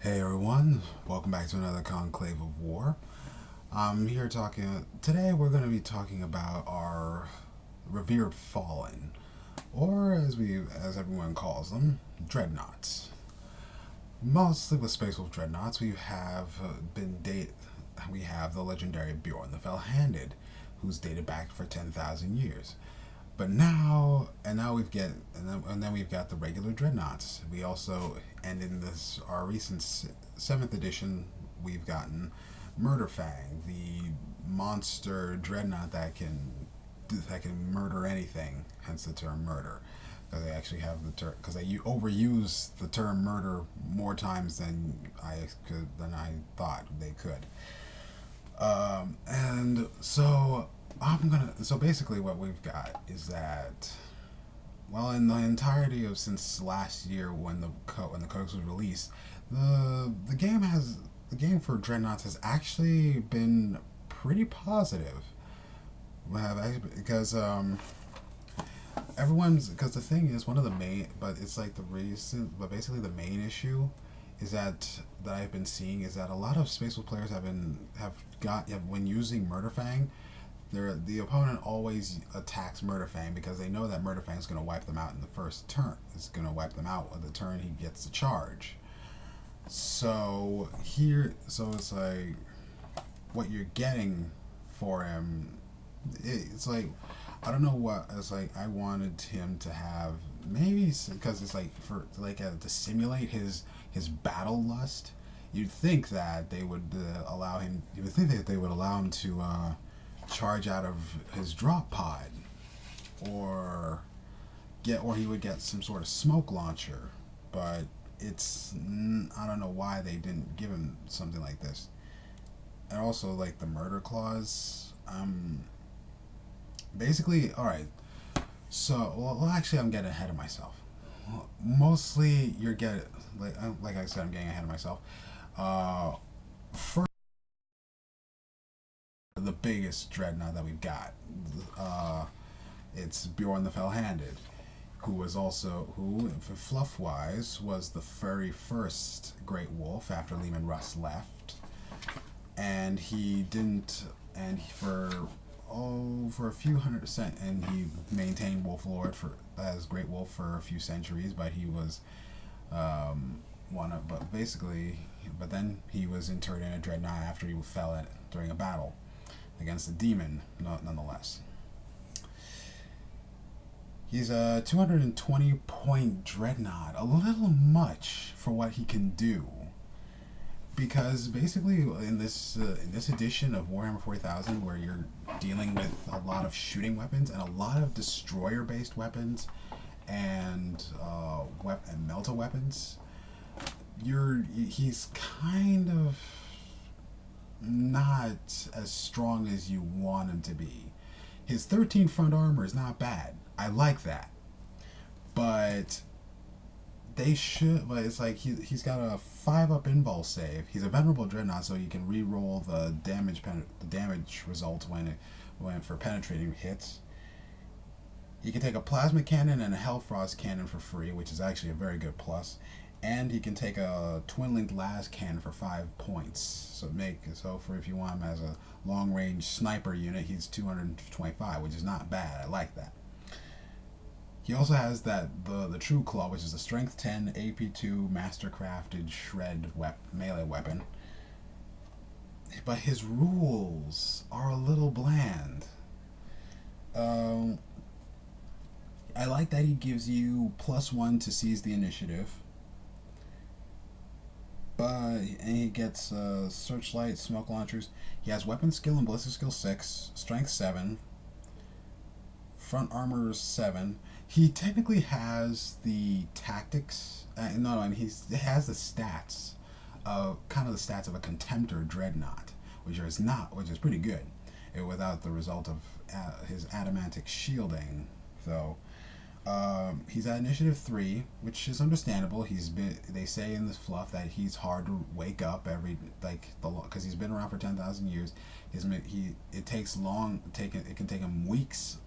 Hey everyone, welcome back to another Conclave of War. I'm here talking. Today we're going to be talking about our revered fallen, or as everyone calls them, dreadnoughts. Mostly with Space Wolf dreadnoughts, we have the legendary Bjorn the Fell-Handed, who's dated back for 10,000 years. But now and then we've got the regular dreadnoughts. We also, and in this our recent seventh edition, we've gotten Murder Fang, the monster dreadnought that can murder anything. Hence the term murder, because they actually have the term because they overuse the term murder more times than I thought they could. And so so basically what we've got is that, well, in the entirety of since last year when the codex was released, the game for Dreadnoughts has actually been pretty positive. Because because the thing is one of the main, but it's like the reason, but basically the main issue is that I've been seeing is that a lot of Space Wolf players have when using Murderfang, the opponent always attacks Murderfang because they know that Murderfang's going to wipe them out in the first turn. It's going to wipe them out on the turn he gets the charge. So it's like what you're getting for him. It's like I don't know what it's like. I wanted him to have maybe because it's like to simulate his battle lust. You'd think that they would allow him. You would think that they would allow him to charge out of his drop pod, or he would get some sort of smoke launcher. But I don't know why they didn't give him something like this. And also like the murder clause. Basically, all right. So well, actually, I'm getting ahead of myself. Mostly, you're getting like I said, I'm getting ahead of myself. First, the biggest dreadnought that we've got. It's Bjorn the Fell-Handed, who, fluff wise, was the very first Great Wolf after Lehman Russ left, and he didn't, and he, for a few and he maintained Wolf Lord as Great Wolf for a few centuries, but he was but then he was interred in a dreadnought after he fell during a battle against a demon, nonetheless. He's a 220 point dreadnought, a little much for what he can do. Because basically, in this edition of Warhammer 40,000, where you're dealing with a lot of shooting weapons and a lot of destroyer-based weapons and melta weapons, he's kind of not as strong as you want him to be. His 13 front armor is not bad. I like that. But it's like he's got a 5-up invul save. He's a venerable dreadnought, so you can re-roll the damage result when for penetrating hits. He can take a plasma cannon and a Hellfrost cannon for free, which is actually a very good plus. And he can take a twin-linked las cannon for 5 points. So for if you want him as a long-range sniper unit, he's 225, which is not bad. I like that. He also has the True Claw, which is a Strength 10 AP2 Mastercrafted Shred melee weapon. But his rules are a little bland. I like that he gives you +1 to seize the initiative. And he gets Searchlight, Smoke Launchers. He has Weapon Skill and Ballistic Skill 6, Strength 7, Front Armor 7. He technically has the tactics. He has the stats, kind of the stats of a Contemptor Dreadnought, which is pretty good, without the result of his adamantic shielding, though. He's at initiative 3, which is understandable. They say in this fluff that he's hard to wake up because he's been around for 10,000 years. It can take him weeks,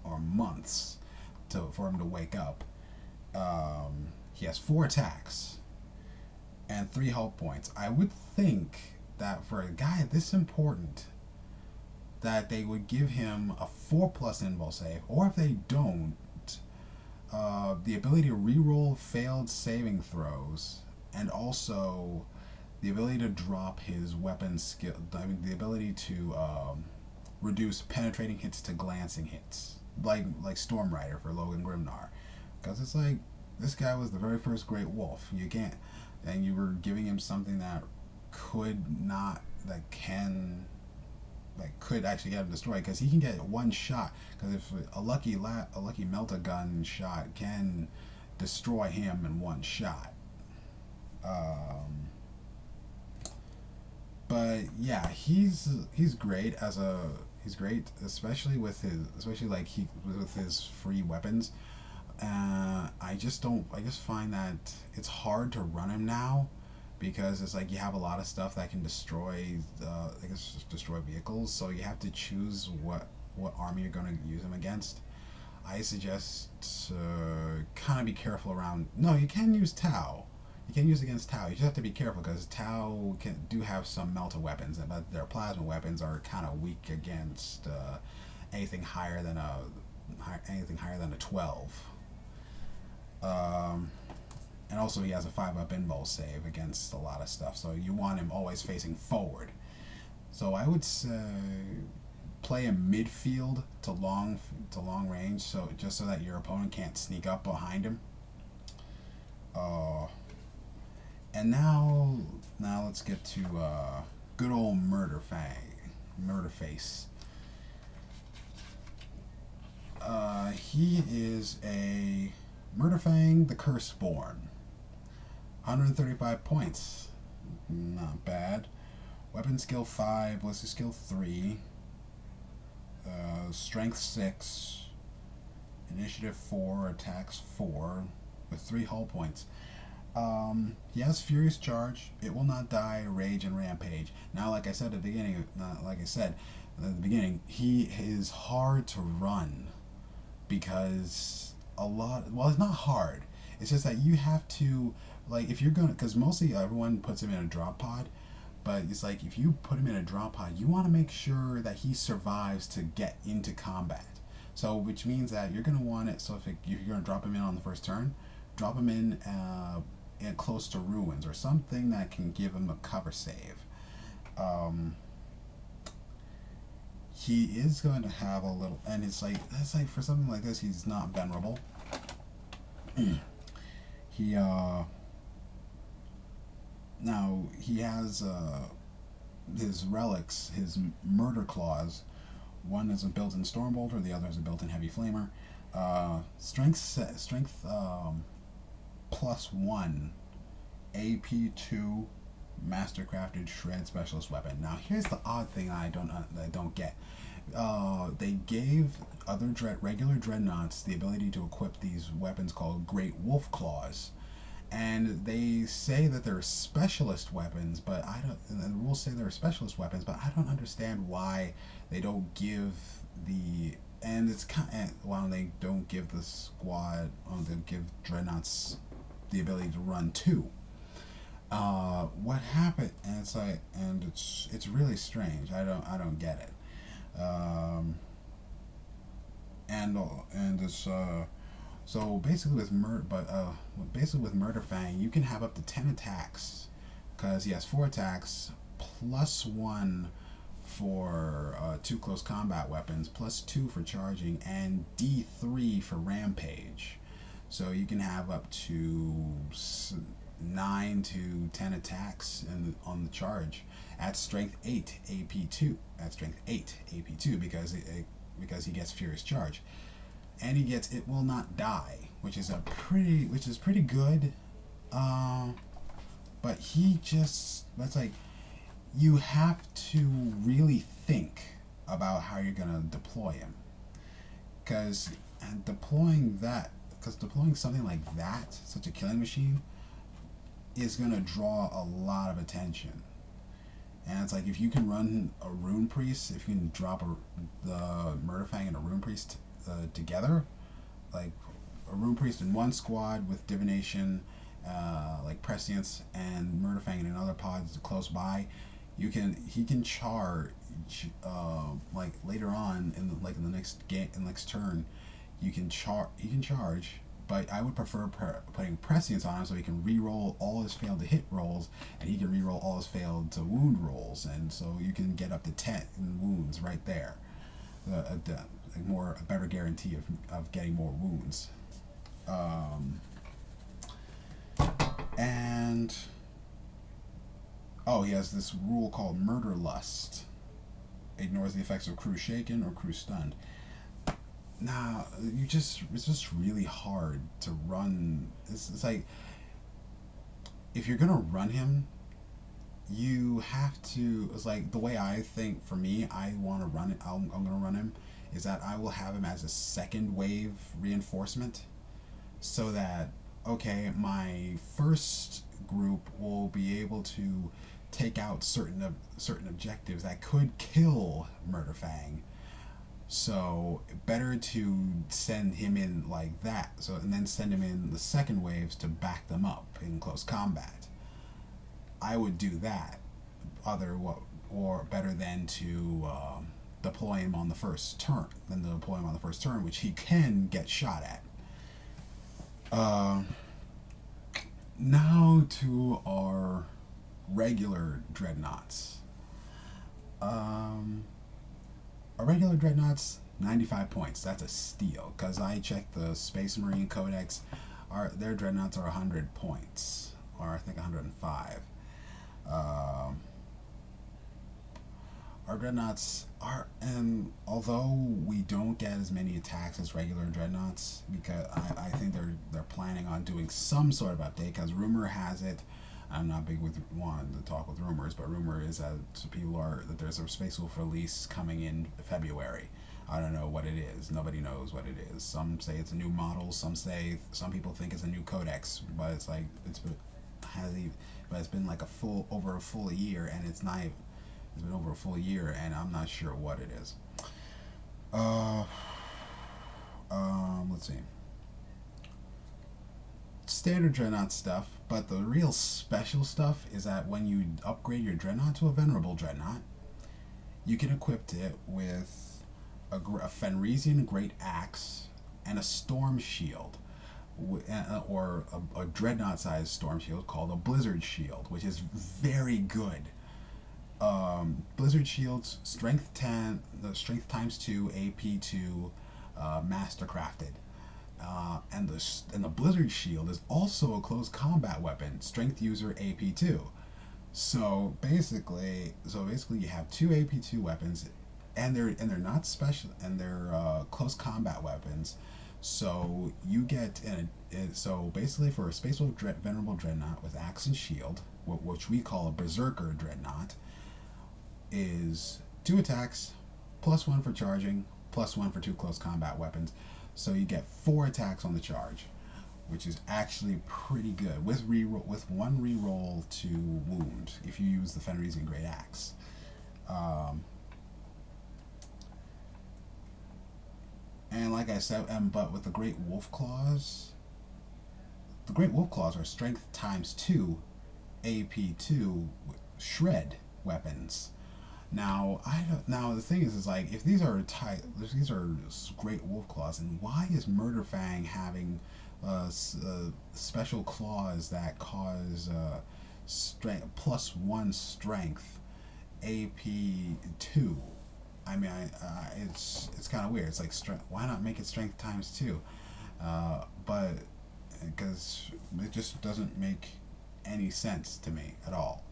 or months for him to wake up. He has 4 attacks. and 3 health points. I would think that for a guy this important, that they would give him a 4 plus invul save, or if they don't, the ability to reroll failed saving throws, and also the ability to drop his weapon skill. I mean, the ability to reduce penetrating hits to glancing hits, like Storm Rider for Logan Grimnar, because it's like this guy was the very first Great Wolf. You can't, and you were giving him something that could not, that can, like could actually get him destroyed, because he can get one shot. Because if a lucky melta gun shot can destroy him in one shot. Um, but yeah, he's great as a he's great, especially with his free weapons. I just don't. I just find that it's hard to run him now, because it's like you have a lot of stuff that can destroy destroy vehicles. So you have to choose what army you're going to use him against. I suggest kind of be careful around. No, you can use Tau. You can use against Tau. You just have to be careful, because Tau do have some melta weapons, but their plasma weapons are kind of weak against anything higher than a 12. Um, and also he has a 5-up invul save against a lot of stuff, so you want him always facing forward. So I would say play him midfield to long range, so just so that your opponent can't sneak up behind him. And now let's get to good old Murder Face. He is a Murderfang the Curseborn. 135 points. Not bad. Weapon skill 5, ballistic skill 3, strength 6, initiative 4, attacks 4, with 3 hull points. He has Furious Charge. It will not die, Rage, and Rampage. Now, like I said at the beginning, he is hard to run, because it's not hard. It's just that you have to, like, if you're gonna, because mostly everyone puts him in a drop pod, but it's like if you put him in a drop pod, you want to make sure that he survives to get into combat. So, which means that you're gonna want it. So if you're gonna drop him in on the first turn, drop him in close to ruins or something that can give him a cover save. He is going to have a little, and it's like for something like this, he's not venerable. He now he has his relics, his murder claws. One is a built-in Stormbolter, the other is a built-in Heavy Flamer. Strength +1, AP2, Mastercrafted Shred Specialist Weapon. Now here's the odd thing I don't get. They gave other regular Dreadnoughts the ability to equip these weapons called Great Wolf Claws, and they say that they're specialist weapons, but I don't. And the rules say they're specialist weapons, but I don't understand why they don't give the. And it's kind of, why they don't give the squad. They give Dreadnoughts the ability to run 2. What happened? And it's like, and it's really strange. I don't get it. And it's so basically with Murderfang, you can have up to 10 attacks, because he has 4 attacks +1 for 2 close combat weapons, +2 for charging, and D3 for rampage. So you can have up to 9 to 10 attacks on the charge at strength 8 AP2. At strength 8 AP2, because he gets Furious Charge, and he gets It Will Not Die, which is pretty good. But that's like, you have to really think about how you're gonna deploy him, because deploying something like that, such a killing machine, is gonna draw a lot of attention. And it's like, if you can run a Rune Priest, if you can drop the Murderfang and a Rune Priest together, like a Rune Priest in one squad with Divination, like Prescience and Murderfang in another pod close by, he can charge like later on in in the next game in the next turn, he can charge. But I would prefer putting Prescience on him so he can re-roll all his failed to hit rolls, and he can re-roll all his failed to wound rolls, and so you can get up to 10 wounds right there. A better guarantee of getting more wounds. And he has this rule called Murder Lust. Ignores the effects of crew shaken or crew stunned. Now, it's just really hard to run. It's like, if you're gonna run him, you have to. It's like the way I think. For me, I want to run it. I'm gonna run him. Is that I will have him as a second wave reinforcement, so that okay, my first group will be able to take out certain objectives that could kill Murderfang. So better to send him in like that. So and then send him in the second waves to back them up in close combat. I would do that. Or better than to deploy him on the first turn. Which he can get shot at. Now to our regular Dreadnoughts. Our regular Dreadnoughts, 95 points. That's a steal, because I checked the Space Marine Codex. Their Dreadnoughts are 100 points, or I think 105. Our Dreadnoughts are, and although we don't get as many attacks as regular Dreadnoughts, because I think they're planning on doing some sort of update, because rumor has it, I'm not big with wanting to talk with rumors, but rumor is that there's a Space Wolf release coming in February. I don't know what it is. Nobody knows what it is. Some say it's a new model. Some people think it's a new codex, but it's like it's been like over a full year, and it's not. It's been over a full year, and I'm not sure what it is. Let's see. Standard Dreadnought stuff, but the real special stuff is that when you upgrade your Dreadnought to a Venerable Dreadnought, you can equip it with a Fenrisian Great Axe and a Storm Shield, or a Dreadnought-sized Storm Shield called a Blizzard Shield, which is very good. Blizzard Shields, Strength 10, the Strength times 2, AP 2, Mastercrafted. And the Blizzard Shield is also a close combat weapon, Strength user AP2. So basically you have two AP2 weapons, and they're not special, and they're close combat weapons. So you get so basically for a Space Wolf Venerable Dreadnought with Axe and Shield, which we call a Berserker Dreadnought, is 2 attacks, +1 for charging, +1 for 2 close combat weapons. So you get 4 attacks on the charge, which is actually pretty good, with one reroll to wound if you use the Fenrisian Great Axe. And like I said, but with the Great Wolf Claws are Strength times 2, AP2 shred weapons. Now the thing is like, if these are Great Wolf Claws, and why is Murderfang having special claws that cause strength +1 strength AP2? I mean, it's kind of weird. It's like, why not make it Strength times 2? But because it just doesn't make any sense to me at all.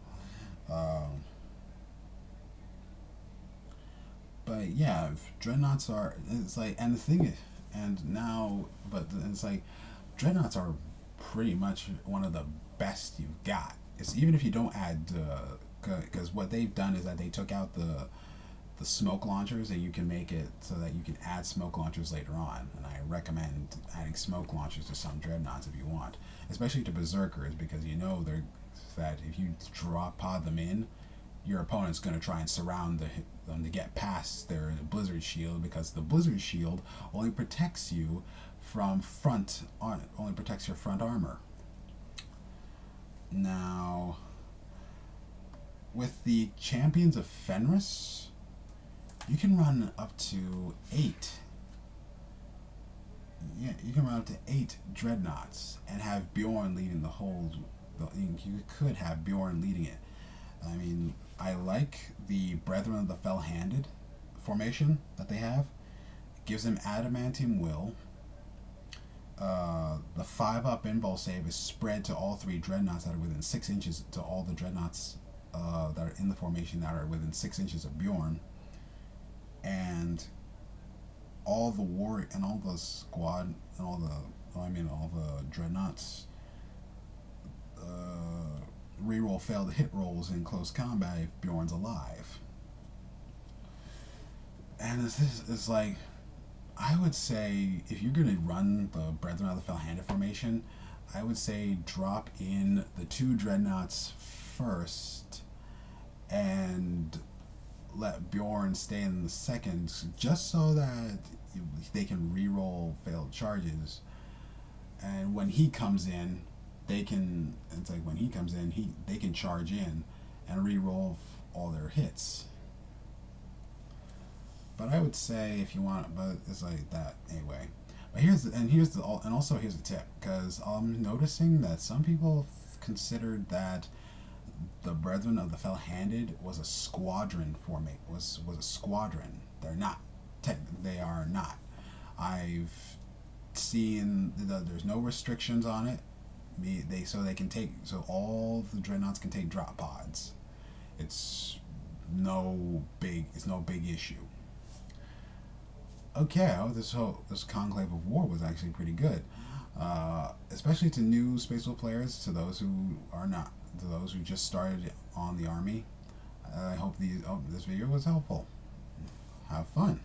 But yeah, Dreadnoughts are, it's like, and the thing is, it's like, Dreadnoughts are pretty much one of the best you've got. It's even if you don't add, because what they've done is that they took out the smoke launchers, and you can make it so that you can add smoke launchers later on. And I recommend adding smoke launchers to some Dreadnoughts if you want, especially to Berserkers, because you know that if you pod them in, your opponent's going to try and surround them to get past their Blizzard Shield, because the Blizzard Shield only protects you from only protects your front armor. Now, with the Champions of Fenris, you can run up to 8. Yeah, you can run up to 8 Dreadnoughts and have Bjorn leading the whole. You could have Bjorn leading it. I mean, I like the Brethren of the Fell-Handed formation that they have. It gives them Adamantium Will. The 5-up invul save is spread to all 3 Dreadnoughts that are within 6 inches, to all the Dreadnoughts that are in the formation that are within 6 inches of Bjorn. And all the war and all the squad and all the Dreadnoughts reroll failed hit rolls in close combat if Bjorn's alive. And it's like, I would say, if you're going to run the Brethren of the Fell-Handed formation, I would say drop in the 2 Dreadnoughts first and let Bjorn stay in the second, just so that they can reroll failed charges. And when he comes in, they can charge in and reroll all their hits. But I would say, if you want, but it's like that anyway. But here's the tip, because I'm noticing that some people considered that the Brethren of the Fell-Handed was a squadron formate. Was a squadron. They're not. They are not. I've seen there's no restrictions on it. So all the Dreadnoughts can take drop pods. It's no big issue. Okay, this Conclave of War was actually pretty good, especially to new Space Wolf players, to those who are not, to those who just started on the army. I hope this video was helpful. Have fun.